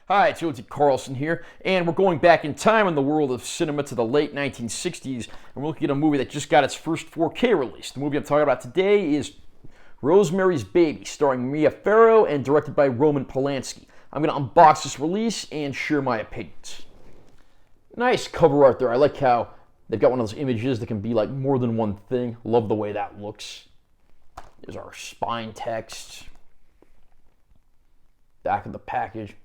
Hi, it's UHD Carlson here, and we're going back in time in the world of cinema to the late 1960s, and we're looking at a movie that just got its first 4K release. The movie I'm talking about today is Rosemary's Baby, starring Mia Farrow and directed by Roman Polanski. I'm going to unbox this release and share my opinions. Nice cover art there. I like how they've got one of those images that can be like more than one thing. Love the way that looks. There's our spine text. Back of the package.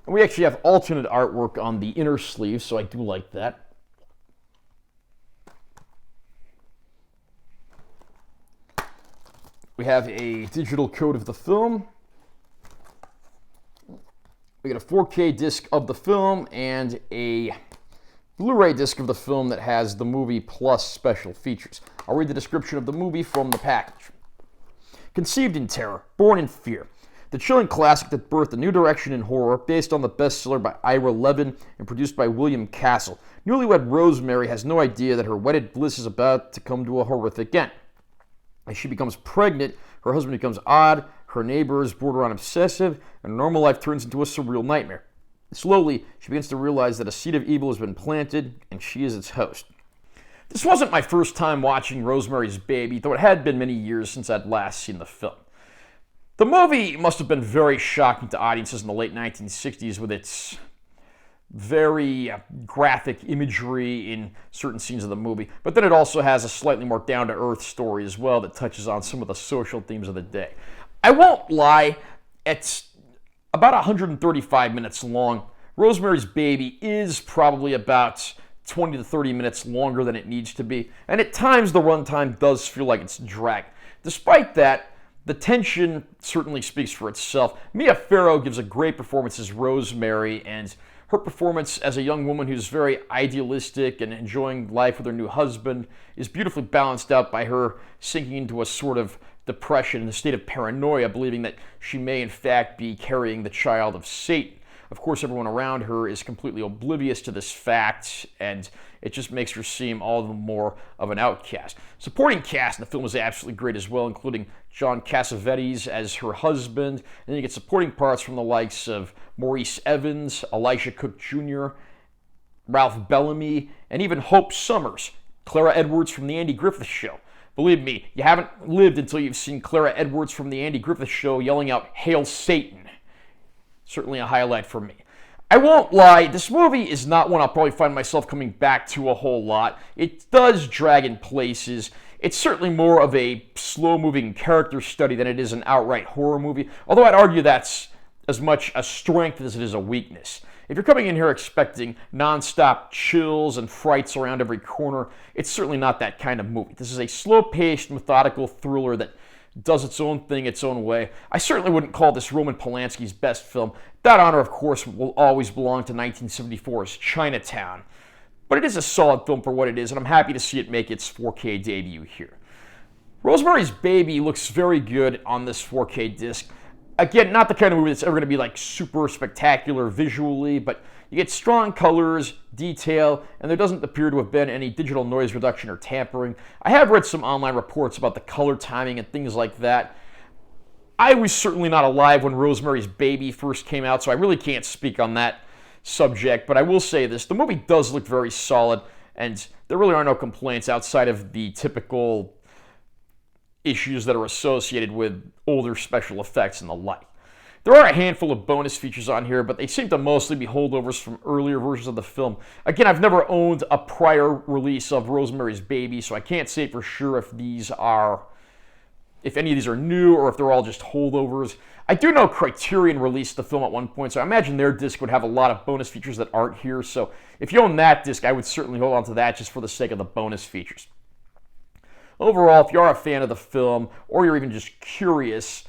And we actually have alternate artwork on the inner sleeve, so I do like that. We have a digital code of the film. We get a 4K disc of the film and a Blu-ray disc of the film that has the movie plus special features. I'll read the description of the movie from the package. Conceived in terror, born in fear. The chilling classic that birthed a new direction in horror, based on the bestseller by Ira Levin and produced by William Castle. Newlywed Rosemary has no idea that her wedded bliss is about to come to a horrific end. As she becomes pregnant, her husband becomes odd, her neighbors borderline obsessive, and normal life turns into a surreal nightmare. Slowly, she begins to realize that a seed of evil has been planted, and she is its host. This wasn't my first time watching Rosemary's Baby, though it had been many years since I'd last seen the film. The movie must have been very shocking to audiences in the late 1960s with its very graphic imagery in certain scenes of the movie, but then it also has a slightly more down-to-earth story as well that touches on some of the social themes of the day. I won't lie, it's about 135 minutes long. Rosemary's Baby is probably about 20 to 30 minutes longer than it needs to be, and at times the runtime does feel like it's dragged. Despite that, the tension certainly speaks for itself. Mia Farrow gives a great performance as Rosemary, and her performance as a young woman who's very idealistic and enjoying life with her new husband is beautifully balanced out by her sinking into a sort of depression and a state of paranoia, believing that she may in fact be carrying the child of Satan. Of course, everyone around her is completely oblivious to this fact, and it just makes her seem all the more of an outcast. Supporting cast in the film is absolutely great as well, including John Cassavetes as her husband, and then you get supporting parts from the likes of Maurice Evans, Elisha Cook Jr., Ralph Bellamy, and even Hope Summers, Clara Edwards from The Andy Griffith Show. Believe me, you haven't lived until you've seen Clara Edwards from The Andy Griffith Show yelling out, "Hail Satan." Certainly a highlight for me. I won't lie, this movie is not one I'll probably find myself coming back to a whole lot. It does drag in places. It's certainly more of a slow-moving character study than it is an outright horror movie, although I'd argue that's as much a strength as it is a weakness. If you're coming in here expecting non-stop chills and frights around every corner, it's certainly not that kind of movie. This is a slow-paced, methodical thriller that does its own thing its own way. I certainly wouldn't call this Roman Polanski's best film. That honor, of course, will always belong to 1974's Chinatown. But it is a solid film for what it is, and I'm happy to see it make its 4K debut here. Rosemary's Baby looks very good on this 4K disc. Again, not the kind of movie that's ever going to be like super spectacular visually, but you get strong colors, detail, and there doesn't appear to have been any digital noise reduction or tampering. I have read some online reports about the color timing and things like that. I was certainly not alive when Rosemary's Baby first came out, so I really can't speak on that subject, but I will say this. The movie does look very solid, and there really are no complaints outside of the typical issues that are associated with older special effects and the like. There are a handful of bonus features on here, but they seem to mostly be holdovers from earlier versions of the film. Again, I've never owned a prior release of Rosemary's Baby, so I can't say for sure if any of these are new or if they're all just holdovers. I do know Criterion released the film at one point, so I imagine their disc would have a lot of bonus features that aren't here. So if you own that disc, I would certainly hold on to that just for the sake of the bonus features. Overall, if you are a fan of the film, or you're even just curious,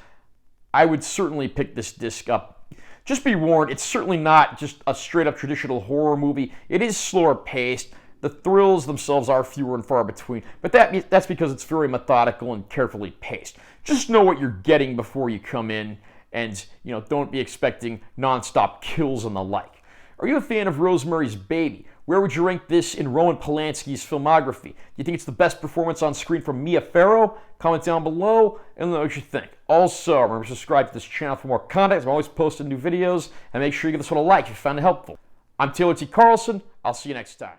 I would certainly pick this disc up. Just be warned, it's certainly not just a straight-up traditional horror movie. It is slower paced. The thrills themselves are fewer and far between, but that's because it's very methodical and carefully paced. Just know what you're getting before you come in, and don't be expecting non-stop kills and the like. Are you a fan of Rosemary's Baby? Where would you rank this in Roman Polanski's filmography? Do you think it's the best performance on screen from Mia Farrow? Comment down below and let me know what you think. Also, remember to subscribe to this channel for more content. I'm always posting new videos, and make sure you give this one a like if you found it helpful. I'm Taylor T. Carlson. I'll see you next time.